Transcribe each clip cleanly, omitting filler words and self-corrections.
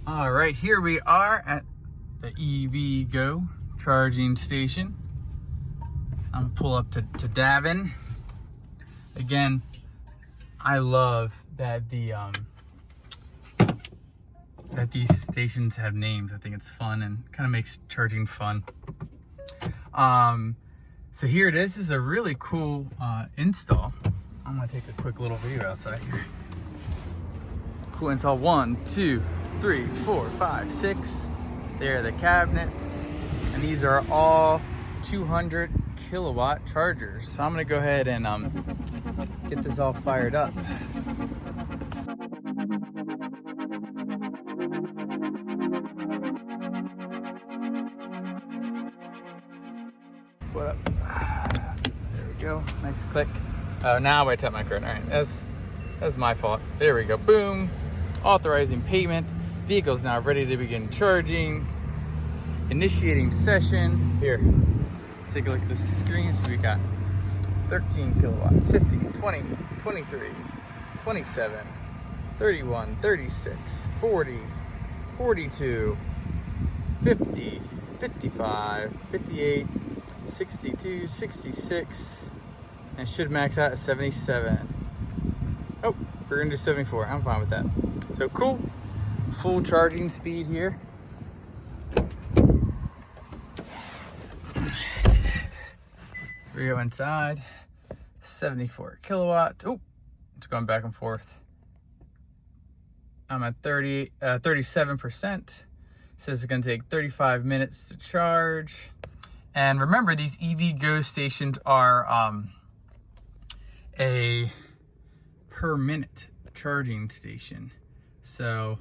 All right, here we are at the EVgo charging station. I'm gonna pull up to Davin. Again, I love that that these stations have names. I think it's fun and kind of makes charging fun. So here it is. This is a really cool install. I'm gonna take a quick little video outside here. Cool install. 1, 2, 3, 4, 5, 6. There are the cabinets, and these are all 200 kilowatt chargers. So I'm gonna go ahead and get this all fired up. What up? There we go. Nice click. Oh, now I tap my card. All right, that's my fault. There we go. Boom. Authorizing payment. Vehicle's now ready to begin charging. Initiating session. Here, let's take a look at the screen. So we got 13 kilowatts, 15, 20, 23, 27, 31, 36, 40, 42, 50, 55, 58, 62, 66, and should max out at 77. Oh, we're gonna do 74. I'm fine with that. So cool. Full charging speed here. We go inside. 74 kilowatts. Oh, it's going back and forth. I'm at 37%. Says it's gonna take 35 minutes to charge. And remember, these EVgo stations are a per minute charging station. So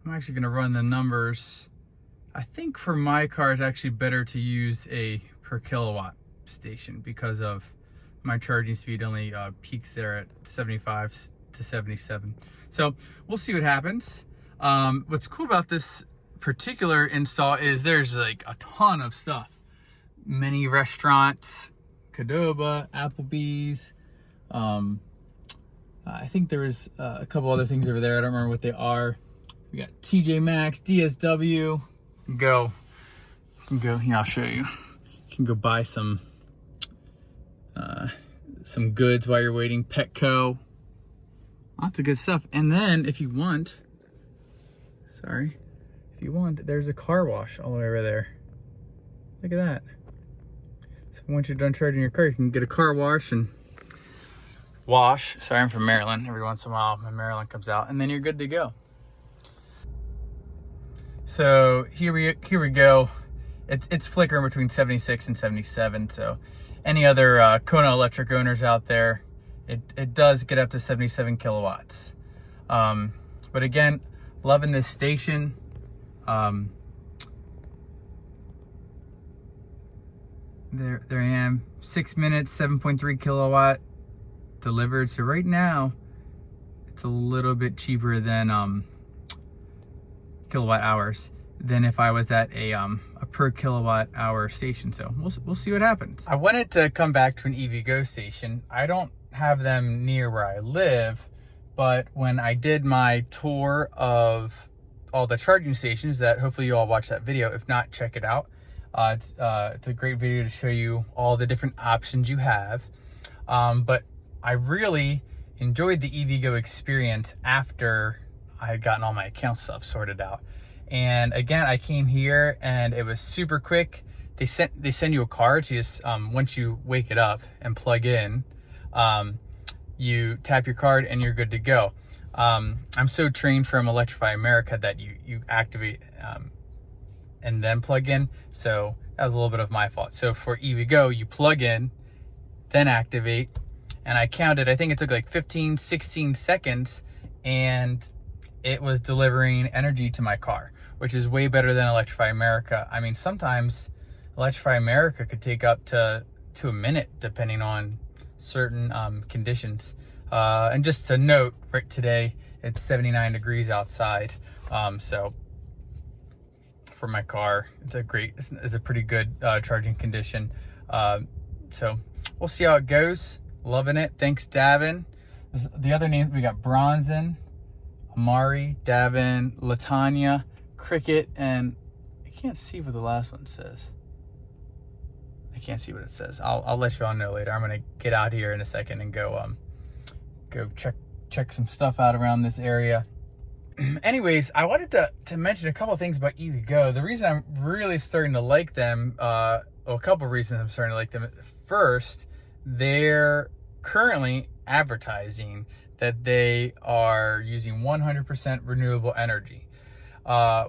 I'm actually gonna run the numbers. I think for my car, it's actually better to use a per kilowatt station because of my charging speed only peaks there at 75 to 77. So we'll see what happens. What's cool about this particular install is there's like a ton of stuff. Many restaurants, Qdoba, Applebee's. I think there was a couple other things over there. I don't remember what they are. We got TJ Maxx, DSW. You can go. Here, I'll show you. You can go buy some goods while you're waiting. Petco. Lots of good stuff. And then if you want, there's a car wash all the way over there. Look at that. So once you're done charging your car, you can get a car wash and wash. Sorry, I'm from Maryland. Every once in a while, my Maryland comes out, and then you're good to go. So here we go. It's flickering between 76 and 77. So any other Kona Electric owners out there, it does get up to 77 kilowatts. But again, loving this station. There I am. 6 minutes, 7.3 kilowatt delivered. So right now, it's a little bit cheaper than kilowatt hours than if I was at a per kilowatt hour station. So we'll see what happens. I wanted to come back to an EVgo station. I don't have them near where I live, but when I did my tour of all the charging stations, that hopefully you all watch that video. If not, check it out. It's a great video to show you all the different options you have. But I really enjoyed the EVgo experience after I had gotten all my account stuff sorted out. And again, I came here and it was super quick. They send you a card. So you just once you wake it up and plug in, you tap your card and you're good to go. I'm so trained from Electrify America that you activate and then plug in. So that was a little bit of my fault. So for EVgo, you plug in, then activate. And I counted, I think it took like 15, 16 seconds, and it was delivering energy to my car, which is way better than Electrify America. I mean, sometimes Electrify America could take up to a minute, depending on certain conditions. And just to note, for today, it's 79 degrees outside. So for my car, it's a pretty good charging condition. So we'll see how it goes. Loving it. Thanks, Davin. The other names, we got Bronzen, Amari, Davin, Latanya, Cricket, and I can't see what the last one says. I can't see what it says. I'll let you all know later. I'm gonna get out here in a second and go check some stuff out around this area. Anyways, I wanted to mention a couple of things about EVgo. The reason I'm really starting to like them, a couple of reasons I'm starting to like them. First, they're currently advertising that they are using 100% renewable energy,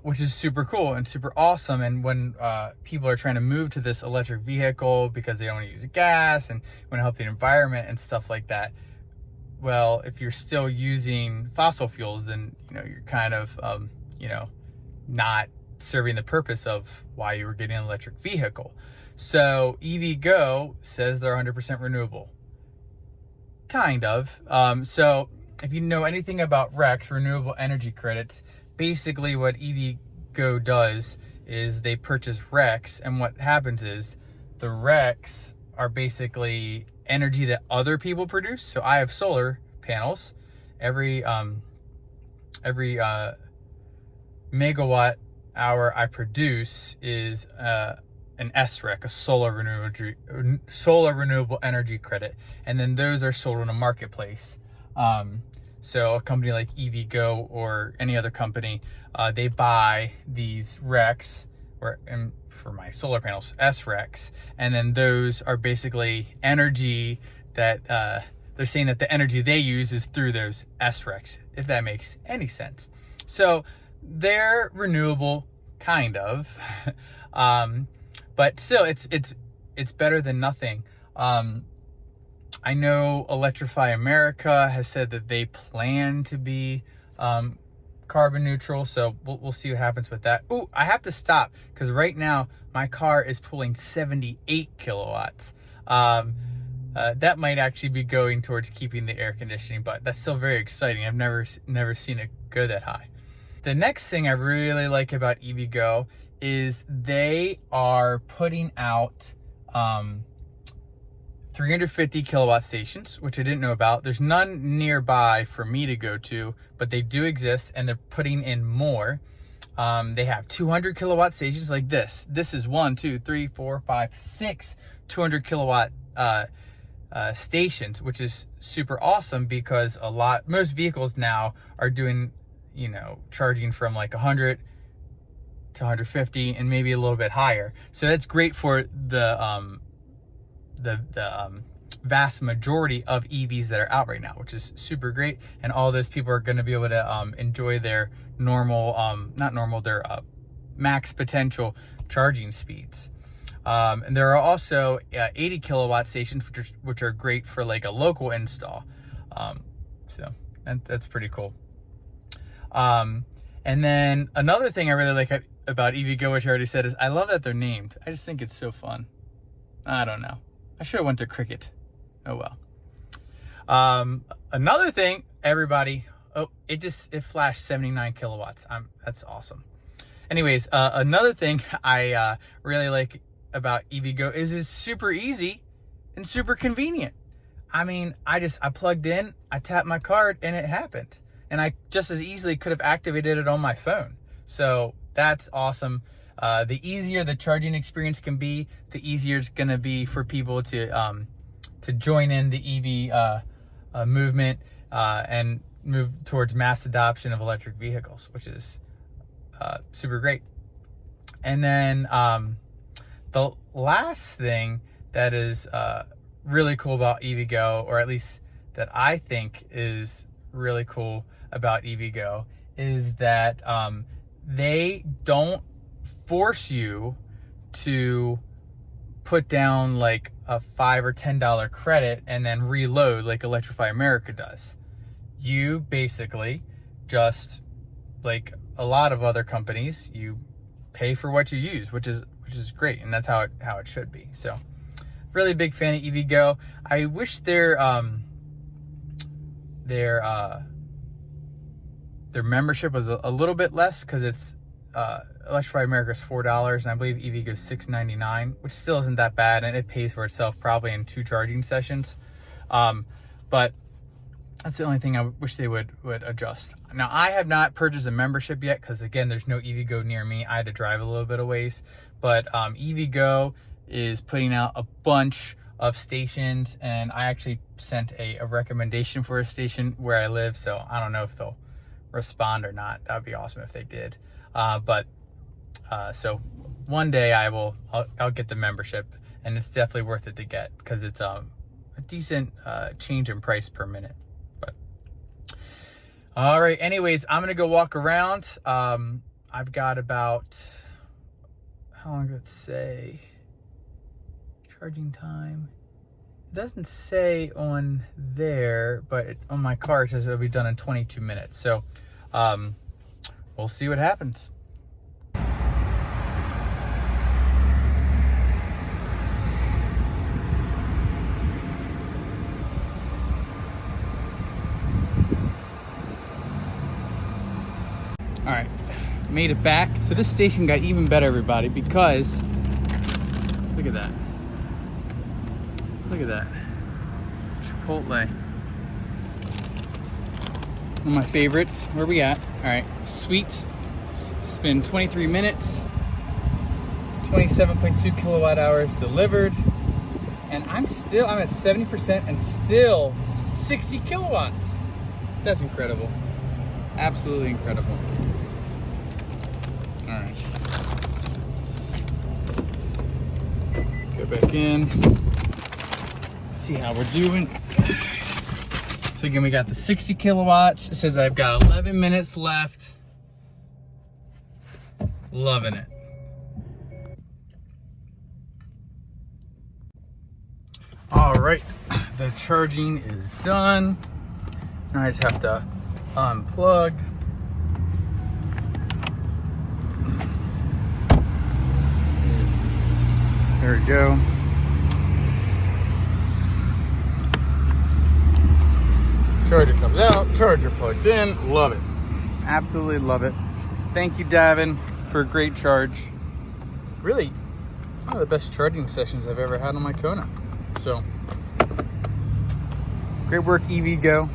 which is super cool and super awesome. And when people are trying to move to this electric vehicle because they don't want to use gas and want to help the environment and stuff like that, well, if you're still using fossil fuels, then you're kind of not serving the purpose of why you were getting an electric vehicle. So EVgo says they're 100% renewable. Kind of. So if you know anything about RECs, renewable energy credits, basically what EVgo does is they purchase RECs, and what happens is the RECs are basically energy that other people produce. So I have solar panels. Every megawatt hour I produce is an SREC, a solar renewable energy credit, and then those are sold in a marketplace. So a company like EVgo or any other company, they buy these RECs, and for my solar panels, SRECs, and then those are basically energy that they're saying that the energy they use is through those SRECs, if that makes any sense. So they're renewable, kind of, but still, it's better than nothing. I know Electrify America has said that they plan to be carbon neutral, so we'll see what happens with that. Ooh, I have to stop because right now my car is pulling 78 kilowatts. That might actually be going towards keeping the air conditioning, but that's still very exciting. I've never seen it go that high. The next thing I really like about EVgo is they are putting out 350 kilowatt stations, which I didn't know about. There's none nearby for me to go to, but they do exist, and they're putting in more. They have 200 kilowatt stations like this. This is 1, 2, 3, 4, 5, 6 200 kilowatt stations, which is super awesome because most vehicles now are doing, charging from like 100 to 150 and maybe a little bit higher. So that's great for the vast majority of EVs that are out right now, which is super great. And all those people are going to be able to enjoy their their max potential charging speeds. And there are also 80 kilowatt stations, which are great for like a local install. So that's pretty cool. And then another thing I really like about EVgo, which I already said, is I love that they're named. I just think it's so fun. I don't know. I should have went to Cricket. Oh well. Another thing, everybody. Oh, it flashed 79 kilowatts. That's awesome. Anyways, another thing I really like about EVgo is it's super easy and super convenient. I mean, I plugged in, I tapped my card, and it happened. And I just as easily could have activated it on my phone. So that's awesome. The easier the charging experience can be, the easier it's going to be for people to join in the EV movement and move towards mass adoption of electric vehicles, which is super great. And then the last thing that is really cool about EVgo, or at least that I think is really cool about EVgo, is that they don't force you to put down like a $5 or $10 credit and then reload like Electrify America does. You basically just, like a lot of other companies, you pay for what you use, which is great, and that's how it should be. So really big fan of EVgo. I wish their membership was a little bit less, because it's Electrify America is $4, and I believe EVgo is $6.99, which still isn't that bad, and it pays for itself probably in 2 charging sessions. But That's the only thing I wish they would adjust. Now, I have not purchased a membership yet because, again, there's no EVgo near me. I had to drive a little bit of ways. But EVgo is putting out a bunch of stations, and I actually sent a recommendation for a station where I live, so I don't know if they'll respond or not. That would be awesome if they did. So one day I'll get the membership, and it's definitely worth it to get because it's a decent change in price per minute. But all right, anyways, I'm gonna go walk around. I've got about, how long does it say? Charging time. It doesn't say on there, but on my car it says it'll be done in 22 minutes. So we'll see what happens. All right, made it back. So this station got even better, everybody, because look at that. Look at that. Chipotle. One of my favorites. Where are we at? All right, sweet. It's been 23 minutes, 27.2 kilowatt hours delivered. And I'm at 70% and still 60 kilowatts. That's incredible. Absolutely incredible. All right. Go back in. See how we're doing. So again, we got the 60 kilowatts. It says that I've got 11 minutes left. Loving it. All right, the charging is done. Now I just have to unplug. There we go. Charger comes out, charger plugs in. Love it. Absolutely love it. Thank you, Davin, for a great charge. Really, one of the best charging sessions I've ever had on my Kona. So, great work, EVgo.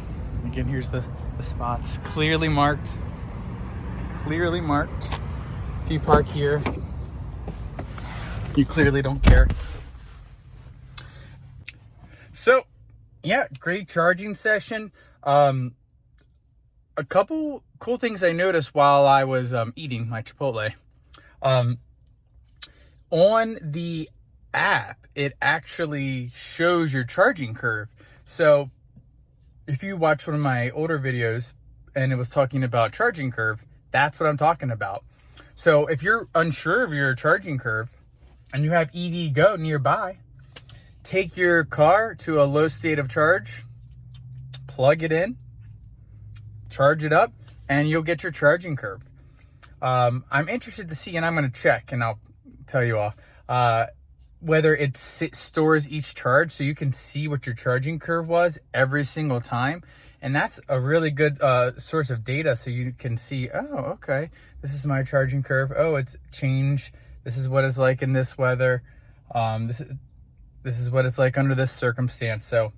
Again, here's the spots. Clearly marked. Clearly marked. If you park here, you clearly don't care. So, yeah, great charging session. A couple cool things I noticed while I was eating my Chipotle. On the app, it actually shows your charging curve. So if you watch one of my older videos and it was talking about charging curve, that's what I'm talking about. So if you're unsure of your charging curve and you have EVgo nearby, take your car to a low state of charge, plug it in, charge it up, and you'll get your charging curve. I'm interested to see, and I'm going to check, and I'll tell you all, whether it stores each charge so you can see what your charging curve was every single time. And that's a really good source of data, so you can see, oh, okay, this is my charging curve. Oh, it's changed. This is what it's like in this weather. This is what it's like under this circumstance. So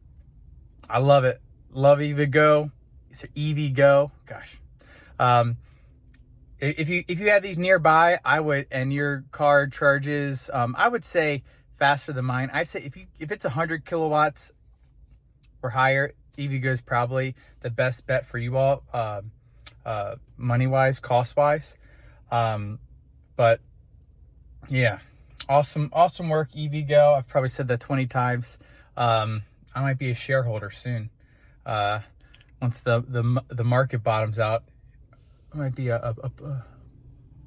I love it. Love EVgo. It's EVgo. Gosh. If you have these nearby, I would, and your car charges, I would say faster than mine. I say if it's 100 kilowatts or higher, EVgo is probably the best bet for you all, money wise, cost wise. But yeah, awesome work, EVgo. I've probably said that 20 times. I might be a shareholder soon. Once the market bottoms out, I might be a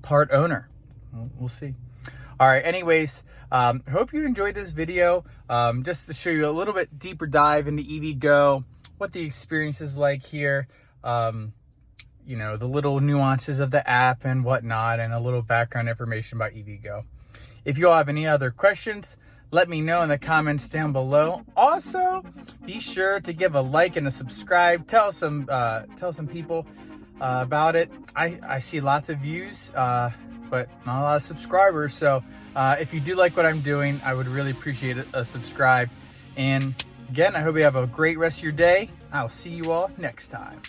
part owner. We'll see. All right, anyways, hope you enjoyed this video. Just to show you a little bit deeper dive into EVgo, what the experience is like here, you know, the little nuances of the app and whatnot, and a little background information about EVgo. If you all have any other questions, let me know in the comments down below. Also, be sure to give a like and a subscribe. Tell some people about it. I see lots of views, but not a lot of subscribers. So if you do like what I'm doing, I would really appreciate a subscribe. And Again, I hope you have a great rest of your day. I'll see you all next time.